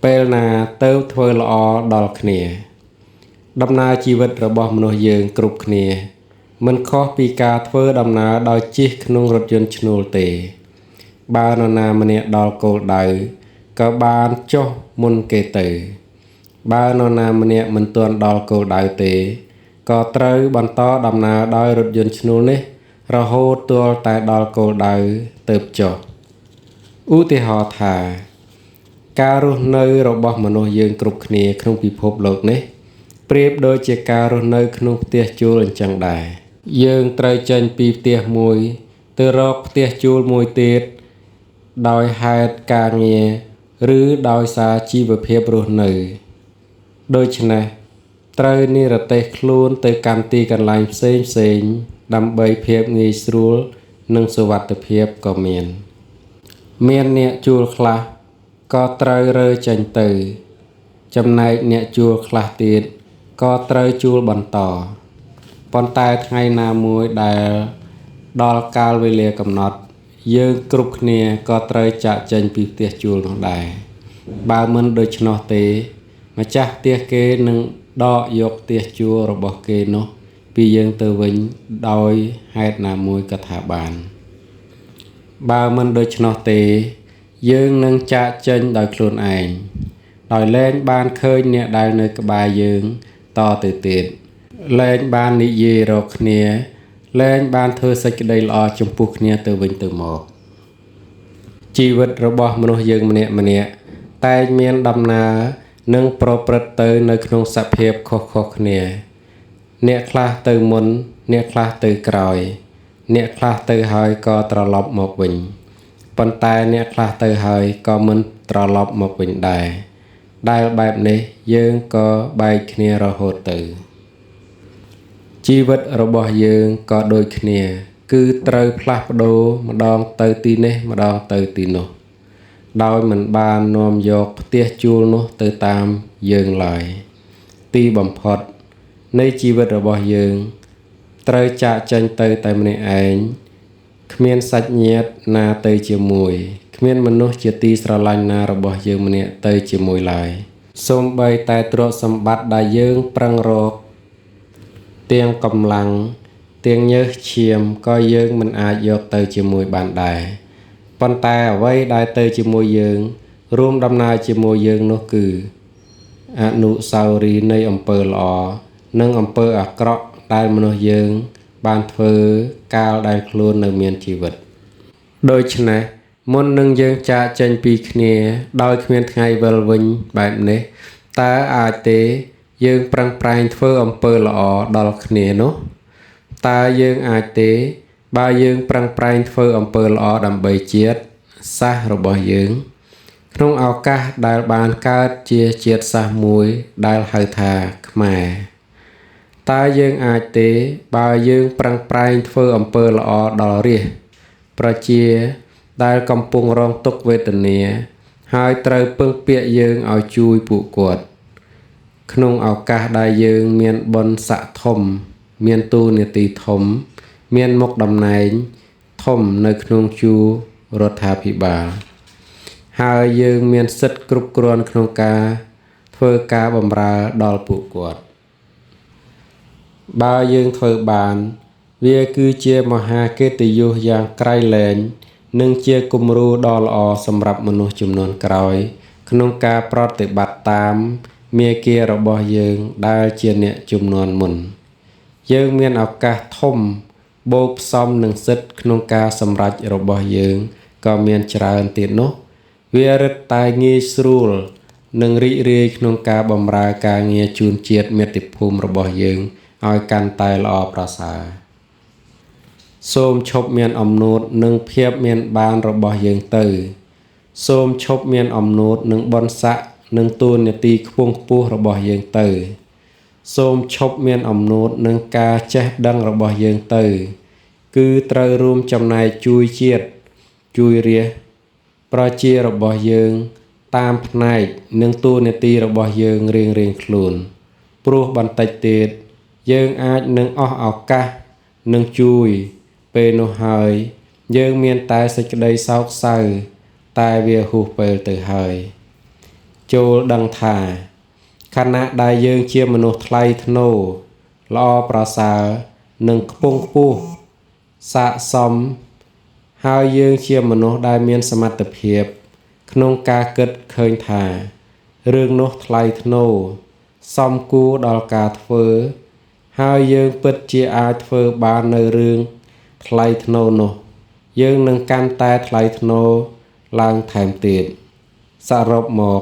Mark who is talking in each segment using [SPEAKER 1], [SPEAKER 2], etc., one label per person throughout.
[SPEAKER 1] ពេលណាទៅធ្វើល្អដល់គ្នាដំណើរជីវិតរបស់មនុស្សយើងគ្រប់គ្នាមិនខុសពីការធ្វើដំណើរដោយជិះក្នុងរថយន្តឈ្នួលទេបើនរណាម្នាក់ដល់គោលដៅក៏បានចុះមុនគេទៅបើនរណាម្នាក់មិនទាន់ដល់គោលដៅទេក៏ត្រូវបន្តដំណើរដោយរថយន្តឈ្នួលនេះរហូតទាល់តែដល់គោលដៅទើបចុះឧទាហរណ៍ថាការរស់នៅរបស់មនុស្សយើងគ្រប់គ្នាក្នុងពិភពលោកនេះប្រៀបដូចជាការរស់នៅក្នុងផ្ទះជួលអញ្ចឹងដែរយើងត្រូវចេញពីផ្ទះមួយទៅរកផ្ទះជួលមួយទៀតដោយហេតុការងារឬដោយសារជីវភាពរស់នៅដូច្នេះត្រូវនិរទេសខ្លួនទៅកាន់ទីកន្លែងផ្សេងៗដើម្បីភាពងាយស្រួលនិងសុវត្ថិភាពក៏មានអ្នកជួលខ្លះក៏ត្រូវរើចេញទៅចំណែកអ្នកជួលខ្លះទៀតក៏ត្រូវជួលបន្តប៉ុន្តែថ្ងៃណាមួយដែលដល់កាលវេលាកំណត់យើងគ្រប់គ្នាក៏ត្រូវចាកចេញពីផ្ទះជួលនោះដែរបើមិនដូច្នោះទេម្ចាស់ផ្ទះគេនឹងដកយកផ្ទះជួលរបស់គេនោះពីយើងទៅវិញដោយហេតុណាមួយក៏ថាបានបើមិនដូច្នោះទេយើងនឹងចាកចេញដោយខ្លួនឯងដោយលែងបានឃើញអ្នកដែលនៅក្បែរយើងតទៅទៀតលែងបាននិយាយរកគ្នាលែងបានធ្វើសេចក្តីល្អចំពោះគ្នាទៅវិញទៅមកជីវិតរបស់មនុស្សយើងម្នាក់តែងមានដំណើរនិងប្រព្រឹត្តទៅនៅក្នុងសភាពខុសៗគ្នាអ្នកខ្លះទៅមុនអ្នកខ្លះទៅក្រោយអ្នកខ្លះទៅហើយក៏ត្រឡប់មកវិញប៉ុន្តែអ្នកខ្លះទៅហើយក៏មិនត្រឡប់មកវិញដែរដែលបែបនេះយើងក៏បែកគ្នារហូតទៅជីវិតរបស់យើងក៏ដូចគ្នាគឺត្រូវផ្លាស់ប្ដូរម្ដងទៅទីនេះម្ដងទៅទីនោះដោយមិនបាននាំយកផ្ទះជួលនោះទៅតាមយើងឡើយទីបំផុតនៃជីវិតរបស់យើងត្រូវចាកចេញទៅតែម្នាក់ឯងគ្មានសាច់ញាតិណាទៅជាមួយគ្មានមនុស្សជាទីស្រឡាញ់ណារបស់យើងម្នាក់ទៅជាមួយឡើយសូម្បីតែទ្រព្យសម្បត្តិដែលយើងប្រឹងរកទាំងកម្លាំងទាំងញើសឈាមក៏យើងមិនអាចយកទៅជាមួយបានដែរប៉ុន្តែអ្វីដែលទៅជាមួយយើងរួមដំណើរជាមួយយើងនោះគឺអនុស្សាវរីយ៍នៃអំពើល្អនិងអំពើអាក្រក់ដែលមនុស្សយើងបានធ្វើកាលដែលខ្លួននៅមានជីវិតដូច្នេះមុននឹងយើងចាកចេញពីគ្នាដោយគ្មានថ្ងៃវិលវិញបែបនេះតើអាចទេយើងប្រឹងប្រែងធ្វើអំពើល្អដល់គ្នានោះតើយើងអាចទេបើយើងប្រឹងប្រែងធ្វើអំពើល្អដើម្បីជាតិសាសន៍របស់យើងក្នុងឱកាសដែលបានកើតជាជាតិសាសន៍មួយដែលហៅថាខ្មែរតើយើងអាចទេបើយើងប្រឹងប្រែងធ្វើអំពើល្អដល់រាស្ត្រប្រជាដែលកំពុងរងទុក្ខវេទនាហើយត្រូវពឹងពាក់យើងឲ្យជួយពួកគាត់ក្នុងឱកាសដែលយើងមានបុណ្យស័ក្តិធំមានតួនាទីធំមានមុខតំណែងធំនៅក្នុងជួររដ្ឋាភិបាលហើយយើងមានសិទ្ធិគ្រប់គ្រាន់ក្នុងការធ្វើការបម្រើដល់ពួកគាត់បើយើងធ្វើបានវាគឺជាមហាកិត្តិយសយ៉ាងក្រៃលែងនិងជាគំរូដ៏ល្អសម្រាប់មនុស្សជំនាន់ក្រោយក្នុងការប្រតិបត្តិតាមមាគ៌ារបស់យើងដែលជាអ្នកជំនាន់មុនយើងមានឱកាសធំបូកផ្សំនឹងសិទ្ធិក្នុងការសម្រេចរបស់យើងក៏មានច្រើនទៀតនោះវារឹតតែងាយស្រួលនិងរីករាយក្នុងការបម្រើការងារជូនជាតិមាតុភូមិរបស់យើងឲ្យកាន់តែល្អប្រសើរសូមឈប់មានអំនួតនិងភាពមានបានរបស់យើងទៅសូមឈប់មានអំនួតនិងបុណ្យស័ក្តិនិងតួនាទីខ្ពង់ខ្ពស់របស់យើងទៅសូមឈប់មានអំនួតនឹងការចេះដឹងរបស់យើងទៅគឺត្រូវរួមចំណែកជួយជាតិជួយរាស្ត្រប្រជារបស់យើងតាមផ្នែកនិងតួនាទីរបស់យើងរៀងៗខ្លួនព្រោះបន្តិចទៀតយើងអាចនឹងអស់ឱកាសនឹងជួយពេលនោះហើយយើងមានតែសេចក្តីសោកសៅតែវាហួសពេលទៅហើយ ចូលដឹងថាខណៈដែលយើងជាមនុស្សថ្លៃថ្នូរល្អប្រសើរនិងខ្ពង់ខ្ពស់ស័ក្តិសមហើយយើងជាមនុស្សដែលមានសមត្ថភាពក្នុងការគិតឃើញថារឿងនោះថ្លៃថ្នូរសមគួរដល់ការធ្វើហើយយើងពិតជាអាចធ្វើបាននៅរឿងថ្លៃថ្នូរនោះយើងនឹងកាន់តែថ្លៃថ្នូរឡើងថែមទៀតសរុបមក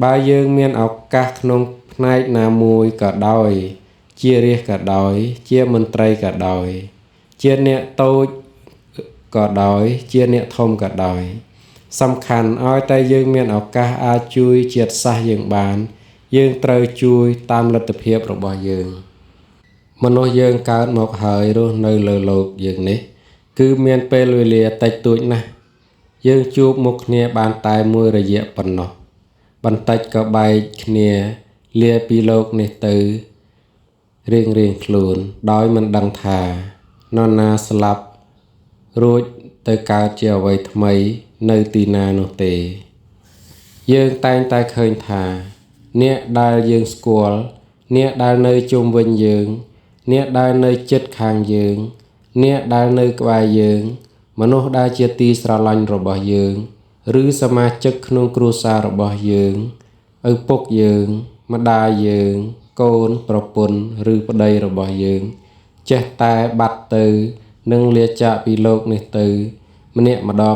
[SPEAKER 1] បើយើងមានឱកាសក្នុងផ្នែកណាមួយក៏ដោយជារាជក៏ដោយជាមន្ត្រីក៏ដោយជាអ្នកតូចក៏ដោយជាអ្នកធំក៏ដោយសំខាន់ឲ្យតែយើងមានឱកាសអាចជួយជាតិសាសន៍យើងបានយើងត្រូវជួយតាមលទ្ធភាពរបស់យើងមនុស្សយើងកើតមកហើយរស់នៅលើโลกយើងនេះគឺមានពេលវេលាតិចតួចណាស់យើងជួបមុខគ្នាបានតែមួយរយៈប៉ុណ្ណោះបន្តិចក៏បែកគ្នាលាពីโลกនេះទៅរៀងខ្លួនដោយមិនដឹងថានរណាស្លាប់រួចទៅកើតជាអ្វីថ្មីនៅទីណានោះទេយើងតែងតែឃើញថាអ្នកដែលយើងស្គាល់អ្នកដែលនៅជុំវិញយើងអ្នកដែលនៅជិតខាងយើងអ្នកដែលនៅក្បែរយើងមនុស្សដែលជាទីស្រឡាញ់របស់យើងឬសមាជិកក្នុងគ្រួសាររបស់យើងឪពុកយើងម្ដាយយើងកូនប្រពន្ធឬប្តីរបស់យើងចេះតែបាត់ទៅនិងលាចាកពីโลกនេះទៅម្នាក់ម្ដង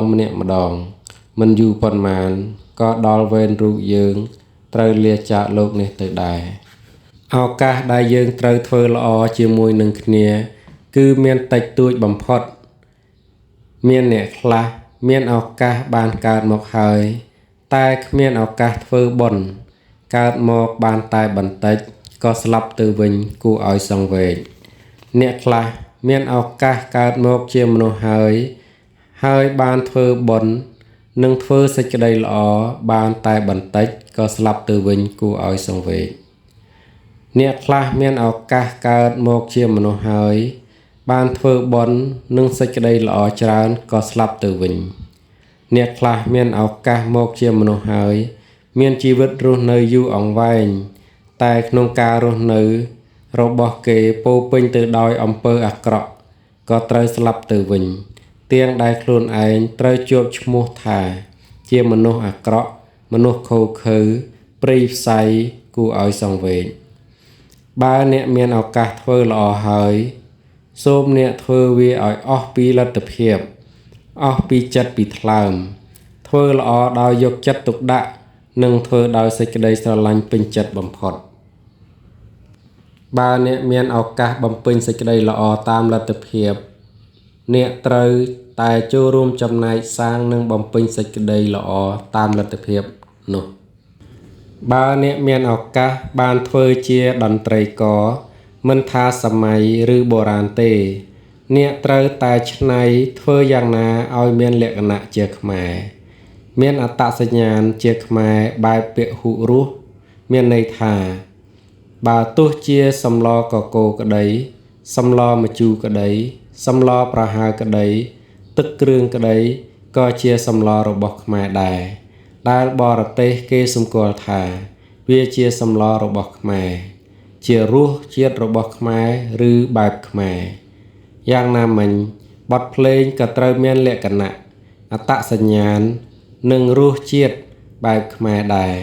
[SPEAKER 1] មិនយូរប៉ុន្មានក៏ដល់វេនរូបយើងត្រូវលាចាកโลกនេះទៅដែរឱកាសដែលយើងត្រូវធ្វើល្អជាមួយនឹងគ្នាគឺមានតិចតួចបំផុតមានអ្នកខ្លះមានឱកាសបានកើតមកហើយតែគ្មានឱកាសធ្វើបុណ្យកើតមកបានតែបន្តិចក៏ស្លាប់ទៅវិញគួរឲ្យសង្វេគអ្នកខ្លះមានឱកាសកើតមកជាមនុស្សហើយបានធ្វើបុណ្យនិងធ្វើសេចក្តីល្អបានតែបន្តិចក៏ស្លាប់ទៅវិញគួរឲ្យសង្វេគអ្នកខ្លះមានឱកាសកើតមកជាមនុស្សហើយបានធ្វើបុណ្យនិងសេចក្តីល្អច្រើនក៏ស្លាប់ទៅវិញអ្នកខ្លះមានឱកាសមកជាមនុស្សហើយមានជីវិតរស់នៅយូរអង្វែងតែក្នុងការរស់នៅរបស់គេពោរពេញទៅដោយអំពើអាក្រក់ក៏ត្រូវស្លាប់ទៅវិញទាំងដែលខ្លួនឯងត្រូវជាប់ឈ្មោះថាជាមនុស្សអាក្រក់មនុស្សខូខើព្រៃផ្សៃគួរឲ្យសង្វេគបើអ្នកមានឱកាសធ្វើល្អហើយសូមអ្នកធ្វើវាឲ្យអស់ពីលទ្ធភាពអស់ពីចិត្តពីថ្លើមធ្វើល្អដោយយកចិត្តទុកដាក់និងធ្វើដោយសេចក្តីស្រឡាញ់ពេញចិត្តបំផុតបើអ្នកមានឱកាសបំពេញសេចក្តីល្អតាមលទ្ធភាពអ្នកត្រូវតែចូលរួមចំណែកសាងនិងបំពេញសេចក្តីល្អតាមលទ្ធភាពនោះបើអ្នកមានឱកាសបានធ្វើជាតន្ត្រីករមិនថាសម័យឬបុរាណទេអ្នកត្រូវតែច្នៃធ្វើយ៉ាងណាឲ្យមានលក្ខណៈជាខ្មែរមានអត្តសញ្ញាណជាខ្មែរបែបពហុរសមានន័យថាបើទោះជាសម្លកកូរក្តីសម្លម្ជូរក្តីសម្លប្រហើរក្តីទឹកគ្រឿងក្តីក៏ជាសម្លរបស់ខ្មែរដែរដែលបរទេសគេសម្គាល់ថាវាជាសម្លរបស់ខ្មែរជារសជាតិរបស់ខ្មែរឬបែបខ្មែរយ៉ាងណាមិញបទភ្លេងក៏ត្រូវមានលក្ខណៈអត្តសញ្ញាណនិងរសជាតិបែបខ្មែរដែរ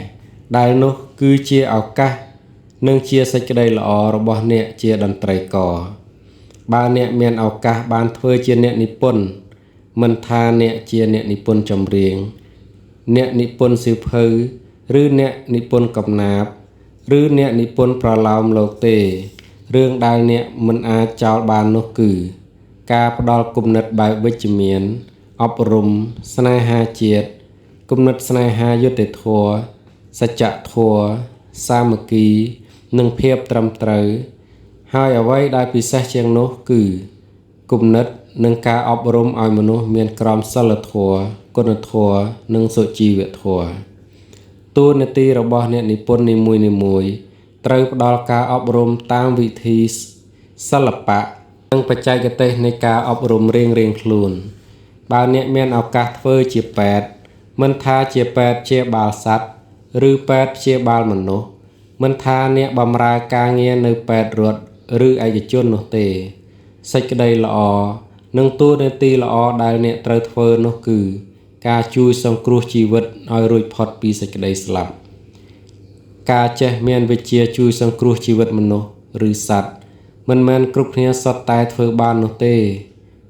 [SPEAKER 1] ដែលនោះគឺជាឱកាសនិងជាសេចក្តីល្អរបស់អ្នកជាតន្ត្រីករបើអ្នកមានឱកាសបានធ្វើជាអ្នកនិពន្ធមិនថាអ្នកជាអ្នកនិពន្ធចម្រៀងអ្នកនិពន្ធសៀវភៅឬអ្នកនិពន្ធកំណាព្យឬអ្នកនិពន្ធប្រលោមលោកទេរឿងដែលអ្នកមិនអាចចោលបាននោះគឺការផ្ដល់គំនិតបែបវិជ្ជមានអប់រំស្នេហាជាតិគំនិតស្នេហាយុត្តិធម៌សច្ចធម៌សាមគ្គីនិងភាពត្រឹមត្រូវហើយអ្វីដែលពិសេសជាងនោះគឺគំនិតនិងការអប់រំឲ្យមនុស្សមានក្រមសីលធម៌គុណធម៌និងសុជីវធម៌តួនាទីរបស់អ្នកនិពន្ធនីមួយៗត្រូវផ្ដល់ការអប់រំតាមវិធីសិល្បៈនិងបច្ចេកទេសនៃការអប់រំរៀងៗខ្លួនបើអ្នកមានឱកាសធ្វើជាពេទ្យមិនថាជាពេទ្យជាបាលសត្វ ឬពេទ្យព្យាបាលមនុស្សមិនថាអ្នកបម្រើការងារនៅពេទ្យរដ្ឋឬឯកជននោះទេសេចក្តីល្អនិងតួនាទីល្អដែលអ្នកត្រូវធ្វើនោះគឺការជួយសង្គ្រោះជីវិតឲ្យរួចផុតពីសេចក្តីស្លាប់ការចេះមានវិជ្ជាជួយសង្គ្រោះជីវិតមនុស្សឬសត្វមិនមែនគ្រប់គ្នាសុទ្ធតែធ្វើបាននោះទេ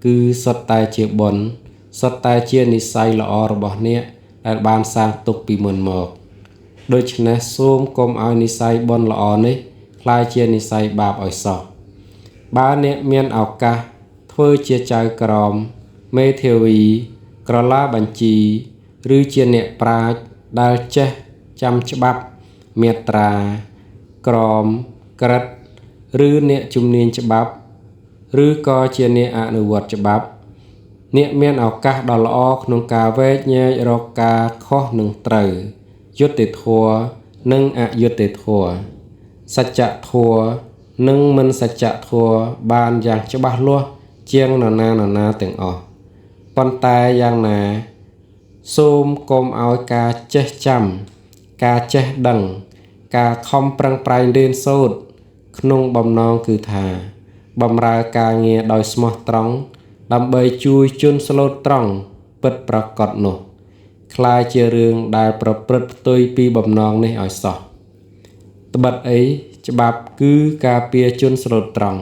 [SPEAKER 1] គឺសុទ្ធតែជាបុណ្យសុទ្ធតែជានិស្ស័យល្អរបស់អ្នកដែលបានសាងទុកពីមុនមកដូច្នេះសូមកុំឲ្យនិស្ស័យបុណ្យល្អនេះក្លាយជានិស្ស័យបាបឲ្យសោះបើអ្នកមានឱកាសធ្វើជាចៅក្រមមេធាវីក្រឡាបញ្ជីឬជាអ្នកប្រាជ្ញដែលចេះចាំច្បាប់មាត្រាក្រមក្រឹត្យឬអ្នកជំនាញច្បាប់ឬក៏ជាអ្នកអនុវត្តច្បាប់អ្នកមានឱកាសដ៏ល្អក្នុងការវែកញែករកការខុសនិងត្រូវយុត្តិធម៌និងអយុត្តិធម៌សច្ចធម៌និងមិនសច្ចធម៌បានយ៉ាងច្បាស់លាស់ជាងនរណាទាំងអស់ប៉ុន្តែយ៉ាងណាសូមកុំឲ្យការចេះចាំការចេះដឹងការខំប្រឹងប្រែងរៀនសូត្រក្នុងបំណងគឺថាបម្រើការងារដោយស្មោះត្រង់ដើម្បីជួយជនស្លូតត្រង់ពិតប្រាកដនោះក្លាយជារឿងដែលប្រព្រឹត្តផ្ទុយពីបំណងនេះឲ្យសោះត្បិតអីច្បាប់គឺការពារជនស្លូតត្រង់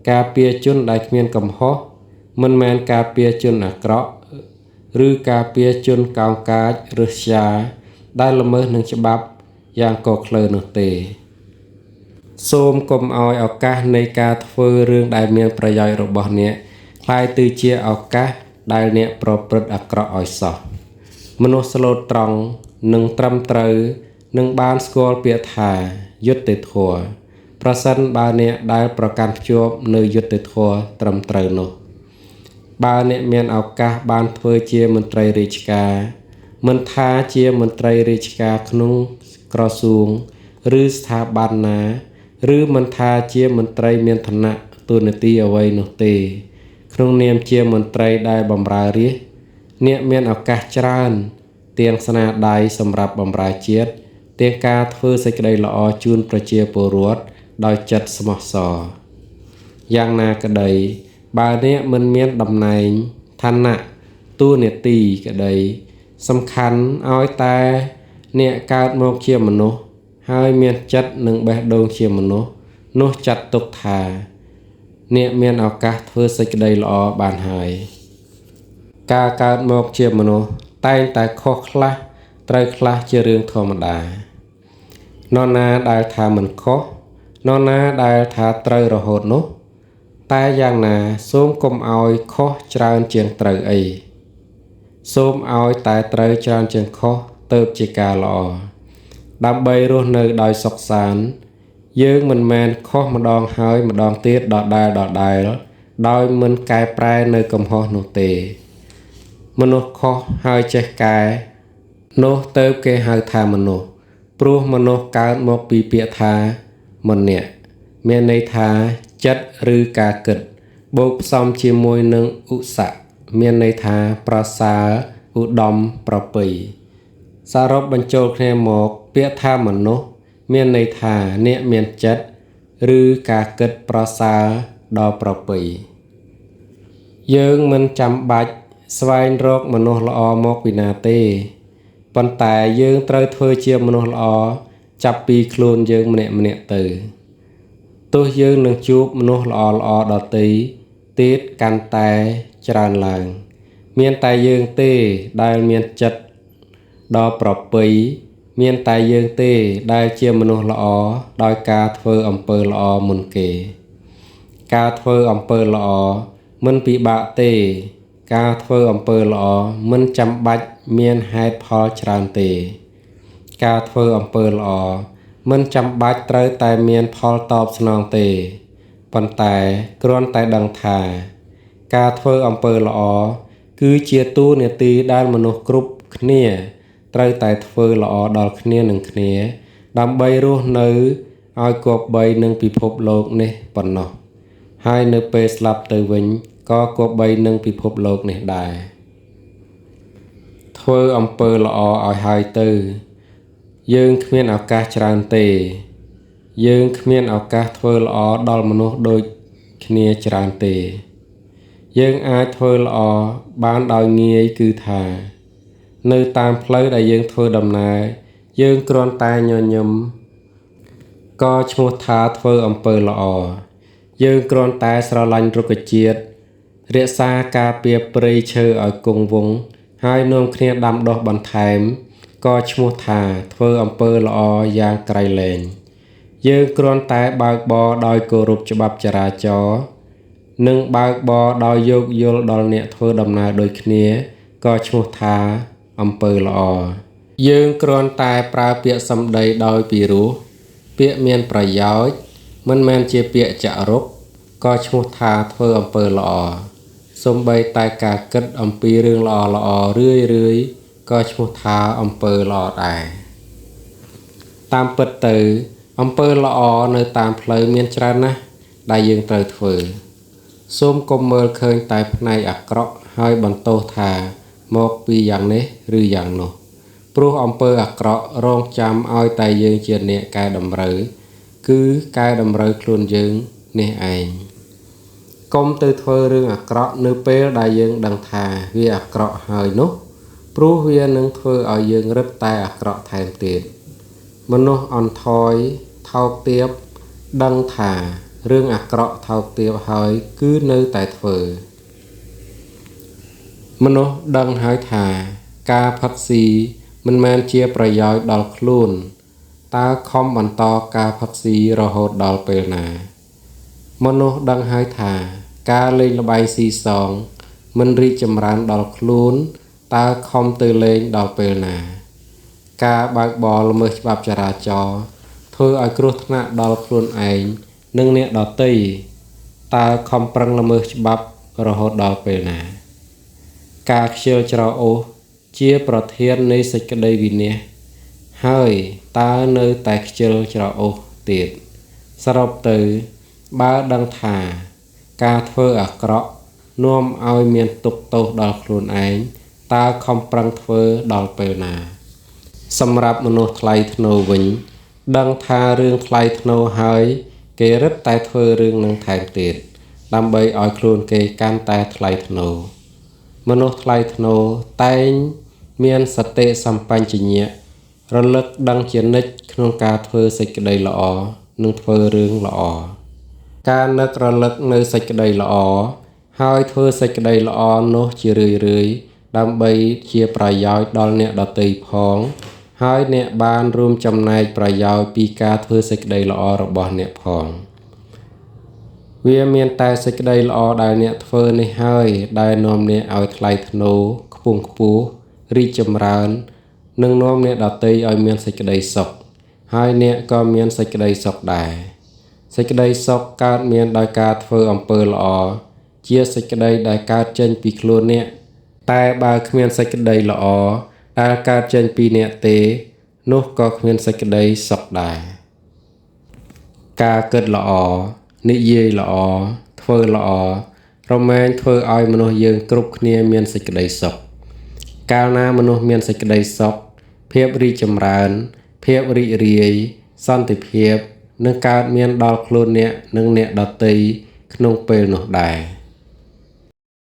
[SPEAKER 1] ការពារជនដែលគ្មានកំហុសមិនមែនការពារជនអាក្រក់ឬការពារជនកោងកាចឬស្យាដែលល្មើសនឹងច្បាប់យ៉ាងកក្លឺនោះទេសូមកុំឲ្យឱកាសនៃការធ្វើរឿងដែលមានប្រយោជន៍របស់អ្នកក្លាយទៅជាឱកាសដែលអ្នកប្រព្រឹត្តអាក្រក់ឲ្យសោះមនុស្សស្លូតត្រង់និងត្រឹមត្រូវនឹងបានស្គាល់ពាក្យថាយុត្តិធម៌ប្រសិនបើអ្នកដែលប្រកាន់ភ្ជាប់នៅយុត្តិធម៌ត្រឹមត្រូវនោះបើអ្នកមានឱកាសបានធ្វើជាមន្ត្រីរាជការមិនថាជាមន្ត្រីរាជការក្នុងក្រសួងឬស្ថាប័នណាឬមិនថាជាមន្ត្រីមានឋានៈតួនាទីអ្វីនោះទេក្នុងនាមជាមន្ត្រីដែលបម្រើរាជអ្នកមានឱកាសច្រើនទាំងស្នាដៃសម្រាប់បម្រើជាតិទាំងការធ្វើសេចក្តីល្អជូនប្រជាពលរដ្ឋដោយចិត្តស្មោះសរយ៉ាងណាក្តីបើអ្នកមិនមានតំណែងឋានៈតួនាទីក្តីសំខាន់ឲ្យតែអ្នកកើតមកជាមនុស្សហើយមានចិត្តនិងបេះដូងជាមនុស្សនោះចាត់ទុកថាអ្នកមានឱកាសធ្វើសេចក្តីល្អបានហើយការកើតមកជាមនុស្សតែងតែខុសខ្លះត្រូវខ្លះជារឿងធម្មតានរណាដែលថាមិនខុសនរណាដែលថាត្រូវរហូតនោះតែយ៉ាងណាសូមកុំឲ្យខុសច្រើនជាងត្រូវអីសូមឲ្យតែត្រូវច្រើនជាងខុសទៅជាការល្អដើម្បីរស់នៅដោយសុខសាន្តយើងមិនមែនខុសម្ដងហើយម្ដងទៀតដដែលដោយមិនកែប្រែនៅកំហុសនោះទេមនុស្សខុសហើយចេះកែនោះទៅគេហៅថាមនុស្សព្រោះមនុស្សកើតមកពីពាក្យថាមនៈមានន័យថាចិត្តឬការគិតបូកផ្សំជាមួយនឹងឧសៈមានន័យថាប្រសើរឧត្តមប្រពៃសរុបបញ្ចូលគ្នាមកពាក្យថាមនុស្សមានន័យថាអ្នកមានចិត្តឬការគិតប្រសើរដល់ប្រពៃយើងមិនចាំបាច់ស្វែងរកមនុស្សល្អមកពីណាទេប៉ុន្តែយើងត្រូវធ្វើជាមនុស្សល្អចាប់ពីខ្លួនយើងម្នាក់ទៅទោះយើងនឹងជួបមនុស្សល្អដទៃទៀតកាន់តែច្រើនឡើងមានតែយើងទេដែលមានចិត្តដ៏ប្រពៃមានតែយើងទេដែលជាមនុស្សល្អដោយការធ្វើអំពើល្អមុនគេការធ្វើអំពើល្អមិនពិបាកទេការធ្វើអំពើល្អមិនចាំបាច់មានហេតុផលច្រើនទេការធ្វើអំពើល្អមិនចាំបាច់ត្រូវតែមានផលតបស្នងទេប៉ុន្តែគ្រាន់តែដឹងថាការធ្វើអំពើល្អគឺជាតួនាទីដែលមនុស្សគ្រប់គ្នាត្រូវតែធ្វើល្អដល់គ្នានឹងគ្នាដើម្បីរស់នៅឲ្យគប្បីនឹងពិភពលោកនេះប៉ុណ្ណោះហើយនៅពេលស្លាប់ទៅវិញក៏គប្បីនឹងពិភពលោកនេះដែរធ្វើអំពើល្អឲ្យហើយទៅ យើងគ្មានឱកាសច្រើនទេយើងគ្មានឱកាសធ្វើល្អដល់មនុស្សដូចគ្នាច្រើនទេយើងអាចធ្វើល្អបានដោយងាយគឺថានៅតាមផ្លូវដែលយើងធ្វើដំណើរយើងគ្រាន់តែញញឹមក៏ឈ្មោះថាធ្វើអំពើល្អយើងគ្រាន់តែស្រឡាញ់រុក្ខជាតិរក្សាការពារព្រៃឈើឲ្យគង់វង្សហើយនាំគ្នាដាំដុះបន្ថែមក៏ឈ្មោះថាធ្វើអំពើល្អយ៉ាងក្រៃលែងយើងគ្រាន់តែបើកបរដោយគោរពច្បាប់ចរាចរណ៍និងបើកបរដោយយោគយល់ដល់អ្នកធ្វើដំណើរដូចគ្នាក៏ឈ្មោះថាអំពើល្អយើងគ្រាន់តែប្រើពាក្យសម្ដីដោយពីរោះពាក្យមានប្រយោជន៍មិនមែនជាពាក្យចាក់រុកក៏ឈ្មោះថាធ្វើអំពើល្អសូម្បីតែការគិតអំពីរឿងល្អៗរឿយៗក៏ឈ្មោះថាអំពើល្អដែរតាមពិតទៅអំពើល្អនៅតាមផ្លូវមានច្រើនណាស់ដែលយើងត្រូវធ្វើសូមកុំមើលឃើញតែផ្នែកអាក្រក់ហើយបន្ទោសថាមកពីយ៉ាងនេះឬយ៉ាងនោះព្រោះអំពើអាក្រក់រងចាំឲ្យតែយើងជាអ្នកកែតម្រូវគឺកែតម្រូវខ្លួនយើងនេះឯងកុំទៅធ្វើរឿងអាក្រក់នៅពេលដែលយើងដឹងថាវាអាក្រក់ហើយនោះព្រោះវានឹងធ្វើឲ្យយើងរឹតតែអាក្រក់ថែមទៀតមនុស្សអន់ថយថោកទាបដឹងថារឿងអាក្រក់ថោកទាបហើយគឺនៅតែធ្វើមនុស្សដឹងហើយថាការផឹកស៊ីមិនមែនជាប្រយោជន៍ដល់ខ្លួនតើខំបន្តការផឹកស៊ីរហូតដល់ពេលណាមនុស្សដឹងហើយថាការលេងល្បែងស៊ីសងមិនរីកចម្រើនដល់ខ្លួនតើខំទៅលេងដល់ពេលណាការបើកបរល្មើសច្បាប់ចរាចរណ៍ធ្វើឲ្យគ្រោះថ្នាក់ដល់ខ្លួនឯងនិងអ្នកដទៃតើខំប្រឹងល្មើសច្បាប់រហូតដល់ពេលណាការខ្ជិលច្រអូសជាប្រធាននៃសេចក្តីវិនាសហើយតើនៅតែខ្ជិលច្រអូសទៀតសរុបទៅបើដឹងថាការធ្វើអាក្រក់នាំឲ្យមានទុក្ខទោសដល់ខ្លួនឯងតើខំប្រឹងធ្វើដល់ពេលណាសម្រាប់មនុស្សថ្លៃថ្នូរវិញដឹងថារឿងថ្លៃថ្នូរហើយគេរឹតតែធ្វើរឿងនឹងថែមទៀតដើម្បីឲ្យខ្លួនគេកាន់តែថ្លៃថ្នូរមនុស្សថ្លៃថ្នូរតែងមានសតិសម្បញ្ញៈរលឹកដឹងជានិច្ចក្នុងការធ្វើសេចក្តីល្អនិងធ្វើរឿងល្អការនឹករលឹកនៅសេចក្តីល្អហើយធ្វើសេចក្តីល្អនោះជារឿយៗដើម្បីជាប្រយោជន៍ដល់អ្នកដទៃផងហើយអ្នកបានរួមចំណែកប្រយោជន៍ពីការធ្វើសេចក្តីល្អរបស់អ្នកផងវាមានតែសេចក្តីល្អដែលអ្នកធ្វើនេះហើយដែលនាំអ្នកឲ្យថ្លៃថ្នូរខ្ពង់ខ្ពស់រីកចម្រើននិងនាំអ្នកដទៃឲ្យមានសេចក្តីសុខហើយអ្នកក៏មានសេចក្តីសុខដែរសេចក្តីសុខកើតមានដោយការធ្វើអំពើល្អជាសេចក្តីដែលកើតចេញពីខ្លួនអ្នកតែបើគ្មានសេចក្តីល្អដែលកើតចេញពីអ្នកទេនោះក៏គ្មានសេចក្តីសុខដែរការគិតល្អនិយាយល្អធ្វើល្អរមែងធ្វើឲ្យមនុស្សយើងគ្រប់គ្នាមានសេចក្តីសុខកាលណាមនុស្សមានសេចក្តីសុខភាពរីកចម្រើនភាពរីករាយសន្តិភាពនឹងកើតមានដល់ខ្លួនអ្នកនិងអ្នកដទៃក្នុងពេលនោះដែរ